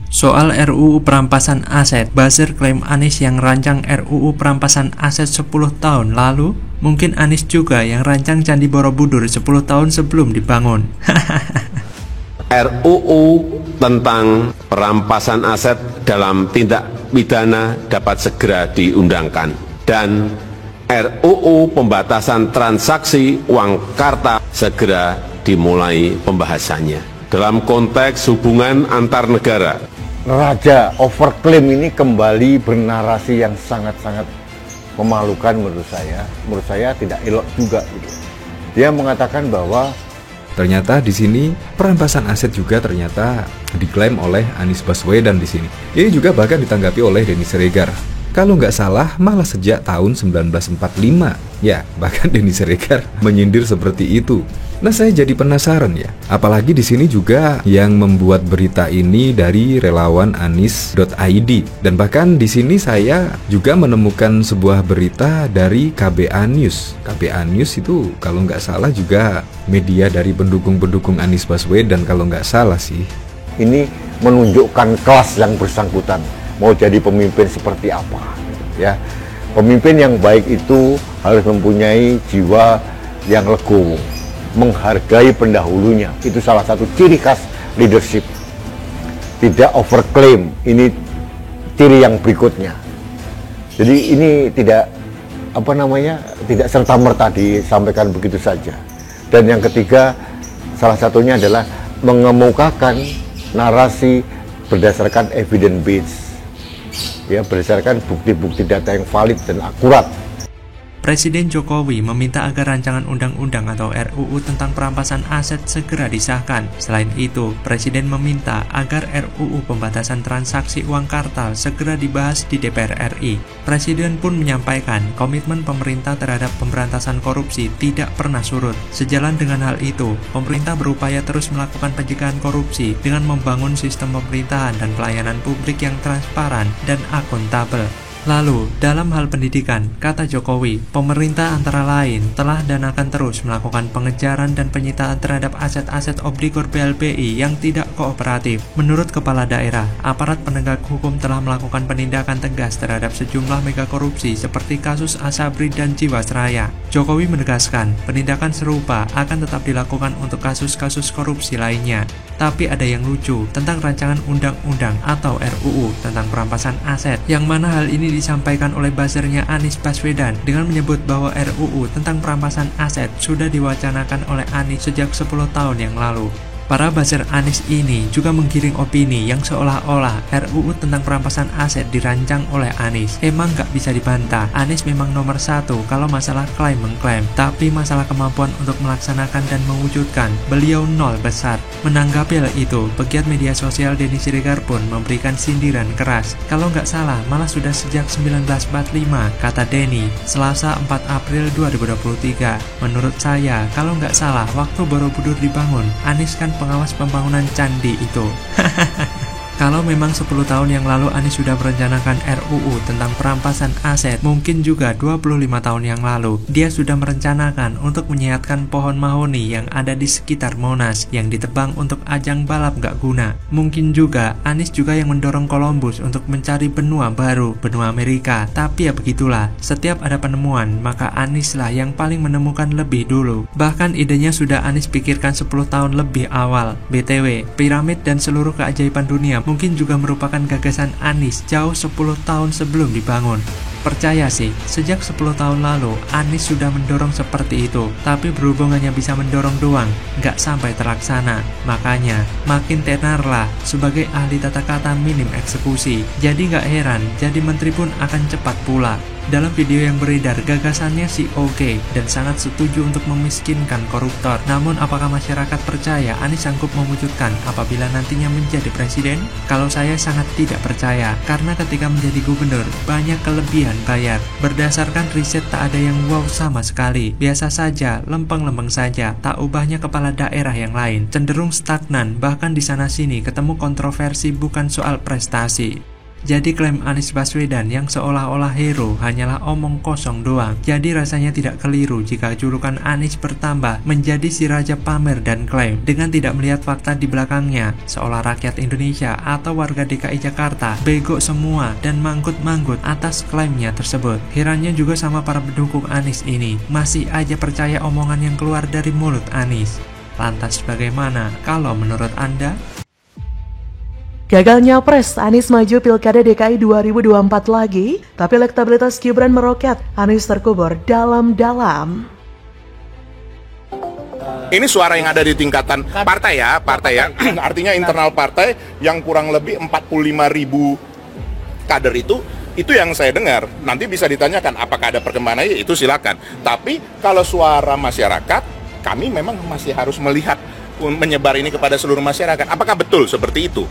Soal RUU perampasan aset, buzzer klaim Anies yang rancang RUU perampasan aset 10 tahun lalu. Mungkin Anies juga yang rancang Candi Borobudur 10 tahun sebelum dibangun. RUU tentang perampasan aset dalam tindak pidana dapat segera diundangkan, dan RUU pembatasan transaksi uang kartal segera dimulai pembahasannya. Dalam konteks hubungan antar negara, Raja overklaim ini kembali bernarasi yang sangat-sangat memalukan menurut saya. Menurut saya tidak elok juga gitu. Dia mengatakan bahwa ternyata di sini perampasan aset juga ternyata diklaim oleh Anies Baswedan di sini. Ini juga bahkan ditanggapi oleh Denny Siregar. Kalau nggak salah malah sejak tahun 1945. Ya, bahkan Denny Siregar menyindir seperti itu. Nah, saya jadi penasaran ya. Apalagi di sini juga yang membuat berita ini dari relawan Anies.id, dan bahkan di sini saya juga menemukan sebuah berita dari KBA News. KBA News itu kalau nggak salah juga media dari pendukung-pendukung Anies Baswedan kalau nggak salah sih. ini menunjukkan kelas yang bersangkutan mau jadi pemimpin seperti apa, ya. Pemimpin yang baik itu harus mempunyai jiwa yang legowo, menghargai pendahulunya. Itu salah satu ciri khas leadership. Tidak overclaim, ini ciri yang berikutnya. Jadi ini tidak tidak serta-merta disampaikan begitu saja. Dan yang ketiga, salah satunya adalah mengemukakan narasi berdasarkan evidence base, ya, berdasarkan bukti-bukti data yang valid dan akurat. Presiden Jokowi meminta agar rancangan undang-undang atau RUU tentang perampasan aset segera disahkan. Selain itu, Presiden meminta agar RUU pembatasan transaksi uang kartal segera dibahas di DPR RI. Presiden pun menyampaikan komitmen pemerintah terhadap pemberantasan korupsi tidak pernah surut. Sejalan dengan hal itu, pemerintah berupaya terus melakukan pencegahan korupsi dengan membangun sistem pemerintahan dan pelayanan publik yang transparan dan akuntabel. Lalu, dalam hal pendidikan, kata Jokowi, pemerintah antara lain telah dan akan terus melakukan pengejaran dan penyitaan terhadap aset-aset obligor BLPI yang tidak kooperatif. Menurut Kepala Daerah, aparat penegak hukum telah melakukan penindakan tegas terhadap sejumlah mega korupsi seperti kasus Asabri dan Jiwasraya. Jokowi menegaskan, penindakan serupa akan tetap dilakukan untuk kasus-kasus korupsi lainnya. Tapi ada yang lucu tentang rancangan undang-undang atau RUU tentang perampasan aset, yang mana hal ini disampaikan oleh buzzernya Anies Baswedan dengan menyebut bahwa RUU tentang perampasan aset sudah diwacanakan oleh Anies sejak 10 tahun yang lalu. Para buzzer Anies ini juga menggiring opini yang seolah-olah RUU tentang perampasan aset dirancang oleh Anies. Emang nggak bisa dibantah, Anies memang nomor satu kalau masalah klaim-mengklaim, tapi masalah kemampuan untuk melaksanakan dan mewujudkan, beliau nol besar. Menanggapi hal itu, pegiat media sosial Denny Siregar pun memberikan sindiran keras. Kalau nggak salah, malah sudah sejak 1945, kata Denny, Selasa 4 April 2023. Menurut saya, kalau nggak salah, waktu Borobudur dibangun, Anies kan pengawas pembangunan candi itu. Kalau memang 10 tahun yang lalu Anies sudah merencanakan RUU tentang perampasan aset, mungkin juga 25 tahun yang lalu dia sudah merencanakan untuk menyehatkan pohon mahoni yang ada di sekitar Monas yang ditebang untuk ajang balap gak guna. Mungkin juga Anies juga yang mendorong Columbus untuk mencari benua baru, benua Amerika. Tapi ya begitulah, setiap ada penemuan maka Anies lah yang paling menemukan lebih dulu. Bahkan idenya sudah Anies pikirkan 10 tahun lebih awal. BTW, piramid dan seluruh keajaiban dunia mungkin juga merupakan gagasan Anies jauh 10 tahun sebelum dibangun. Percaya sih, sejak 10 tahun lalu Anies sudah mendorong seperti itu, tapi berhubung hanya bisa mendorong doang, nggak sampai terlaksana. Makanya, makin tenarlah sebagai ahli tata kata minim eksekusi. Jadi nggak heran, jadi menteri pun akan cepat pula. Dalam video yang beredar, gagasannya sih oke dan sangat setuju untuk memiskinkan koruptor. Namun apakah masyarakat percaya Anies sanggup mewujudkan apabila nantinya menjadi presiden? Kalau saya sangat tidak percaya, karena ketika menjadi gubernur, banyak kelebihan bayar. Berdasarkan riset tak ada yang wow sama sekali. Biasa saja, lempeng-lempeng saja, tak ubahnya kepala daerah yang lain. Cenderung stagnan, bahkan di sana-sini ketemu kontroversi bukan soal prestasi. Jadi klaim Anies Baswedan yang seolah-olah hero hanyalah omong kosong doang. Jadi rasanya tidak keliru jika julukan Anies bertambah menjadi si raja pamer dan klaim dengan tidak melihat fakta di belakangnya, seolah rakyat Indonesia atau warga DKI Jakarta bego semua dan manggut-manggut atas klaimnya tersebut. Herannya juga sama para pendukung Anies ini, masih aja percaya omongan yang keluar dari mulut Anies. Lantas bagaimana kalau menurut Anda? Gagal nyapres, Anies maju Pilkada DKI 2024 lagi, tapi elektabilitas Gibran meroket, Anies terkubur dalam-dalam. Ini suara yang ada di tingkatan partai ya, artinya internal partai yang kurang lebih 45.000 kader itu yang saya dengar. Nanti bisa ditanyakan apakah ada perkembangan, itu silakan. Tapi kalau suara masyarakat, kami memang masih harus melihat menyebar ini kepada seluruh masyarakat. Apakah betul seperti itu?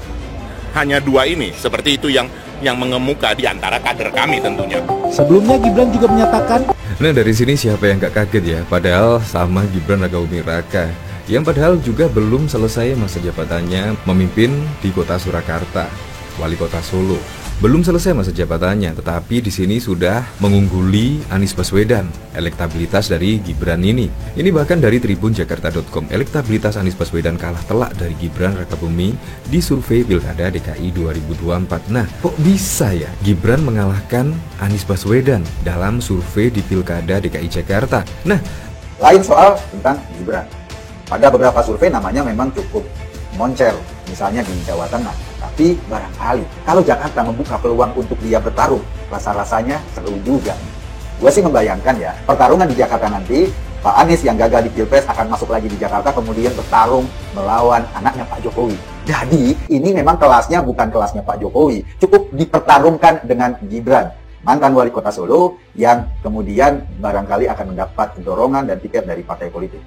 Hanya dua ini, seperti itu yang mengemuka di antara kader kami tentunya. Sebelumnya Gibran juga menyatakan, nah dari sini siapa yang gak kaget ya, padahal sama Gibran Rakabuming Raka yang padahal juga belum selesai masa jabatannya memimpin di kota Surakarta, wali kota Solo. Belum selesai masa jabatannya, tetapi di sini sudah mengungguli Anies Baswedan. Elektabilitas dari Gibran ini bahkan dari tribunjakarta.com, elektabilitas Anies Baswedan kalah telak dari Gibran Rakabuming di survei Pilkada DKI 2024. Nah, kok bisa ya Gibran mengalahkan Anies Baswedan dalam survei di Pilkada DKI Jakarta? Nah, lain soal tentang Gibran. Pada beberapa survei namanya memang cukup moncer, misalnya di Jawa Tengah. Tapi barangkali kalau Jakarta membuka peluang untuk dia bertarung, rasa-rasanya seru juga. Gue sih membayangkan ya, pertarungan di Jakarta nanti, Pak Anies yang gagal di Pilpres akan masuk lagi di Jakarta, kemudian bertarung melawan anaknya Pak Jokowi. Jadi ini memang kelasnya bukan kelasnya Pak Jokowi, cukup dipertarungkan dengan Gibran, mantan wali kota Solo yang kemudian barangkali akan mendapat dorongan dan tiket dari partai politik.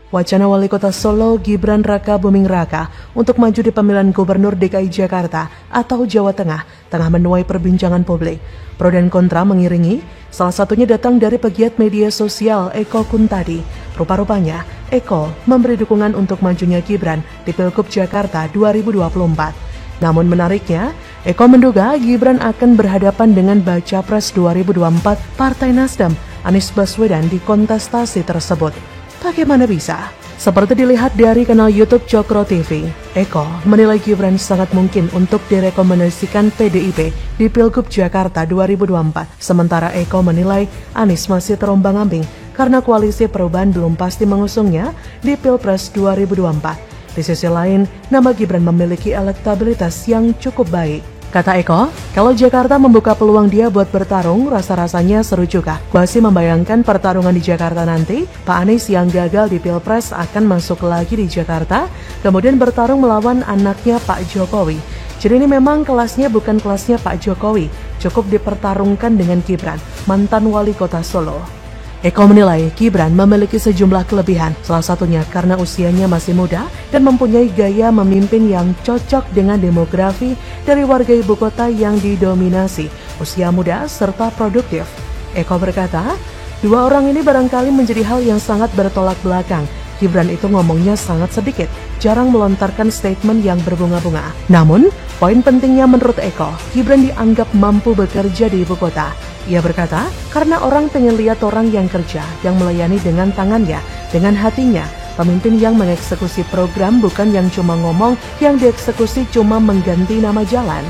Wacana Wali Kota Solo Gibran Rakabuming Raka untuk maju di pemilihan Gubernur DKI Jakarta atau Jawa Tengah tengah menuai perbincangan publik. Pro dan kontra mengiringi, salah satunya datang dari pegiat media sosial Eko Kuntadi. Rupa-rupanya, Eko memberi dukungan untuk majunya Gibran di Pilgub Jakarta 2024. Namun menariknya, Eko menduga Gibran akan berhadapan dengan baca pres 2024 Partai Nasdem Anies Baswedan di kontestasi tersebut. Bagaimana bisa? Seperti dilihat dari kanal YouTube Cokro TV, Eko menilai Gibran sangat mungkin untuk direkomendasikan PDIP di Pilgub Jakarta 2024. Sementara Eko menilai Anies masih terombang-ambing karena koalisi perubahan belum pasti mengusungnya di Pilpres 2024. Di sisi lain, nama Gibran memiliki elektabilitas yang cukup baik. Kata Eko, kalau Jakarta membuka peluang dia buat bertarung, rasa-rasanya seru juga. Gua sih membayangkan pertarungan di Jakarta nanti, Pak Anies yang gagal di Pilpres akan masuk lagi di Jakarta, kemudian bertarung melawan anaknya Pak Jokowi. Jadi ini memang kelasnya bukan kelasnya Pak Jokowi, cukup dipertarungkan dengan Gibran, mantan wali kota Solo. Eko menilai Gibran memiliki sejumlah kelebihan, salah satunya karena usianya masih muda dan mempunyai gaya memimpin yang cocok dengan demografi dari warga ibu kota yang didominasi usia muda serta produktif. Eko berkata, dua orang ini barangkali menjadi hal yang sangat bertolak belakang. Gibran itu ngomongnya sangat sedikit, jarang melontarkan statement yang berbunga-bunga. Namun, poin pentingnya menurut Eko, Gibran dianggap mampu bekerja di ibu kota. Ia berkata, karena orang pengen lihat orang yang kerja, yang melayani dengan tangannya, dengan hatinya. Pemimpin yang mengeksekusi program bukan yang cuma ngomong, yang dieksekusi cuma mengganti nama jalan.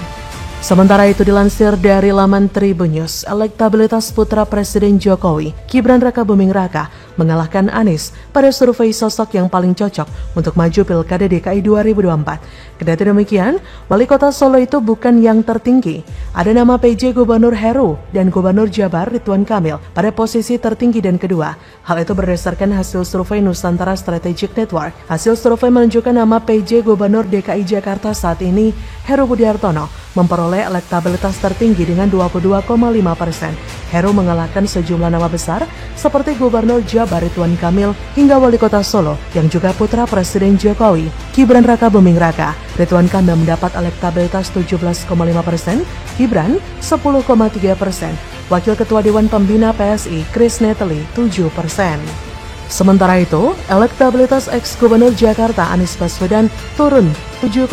Sementara itu dilansir dari laman Tribun News, elektabilitas putra Presiden Jokowi, Gibran Rakabuming Raka, mengalahkan Anies pada survei sosok yang paling cocok untuk maju Pilkada DKI 2024. Kendati demikian, wali kota Solo itu bukan yang tertinggi. Ada nama PJ Gubernur Heru dan Gubernur Jabar Ridwan Kamil pada posisi tertinggi dan kedua. Hal itu berdasarkan hasil survei Nusantara Strategic Network. Hasil survei menunjukkan nama PJ Gubernur DKI Jakarta saat ini, Heru Budi Hartono, memperoleh elektabilitas tertinggi dengan 22,5%. Heru mengalahkan sejumlah nama besar seperti Gubernur Jabar Ridwan Kamil hingga Wali Kota Solo yang juga putra Presiden Jokowi, Gibran Rakabuming Raka. Ridwan Kamil mendapat elektabilitas 17,5%, Gibran 10,3%. Wakil Ketua Dewan Pembina PSI, Chris Neteli, 7%. Sementara itu, elektabilitas ex-Gubernur Jakarta Anies Baswedan turun 7,8%.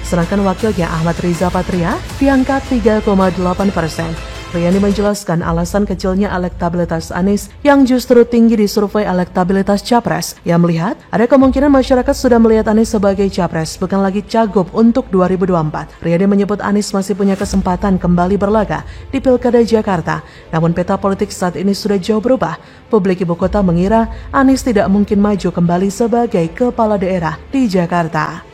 sedangkan wakilnya Ahmad Riza Patria di angka 3,8%. Riyani menjelaskan alasan kecilnya elektabilitas Anies yang justru tinggi di survei elektabilitas Capres. Ia melihat ada kemungkinan masyarakat sudah melihat Anies sebagai Capres, bukan lagi cagup untuk 2024. Riyani menyebut Anies masih punya kesempatan kembali berlaga di Pilkada Jakarta. Namun peta politik saat ini sudah jauh berubah. Publik ibu kota mengira Anies tidak mungkin maju kembali sebagai kepala daerah di Jakarta.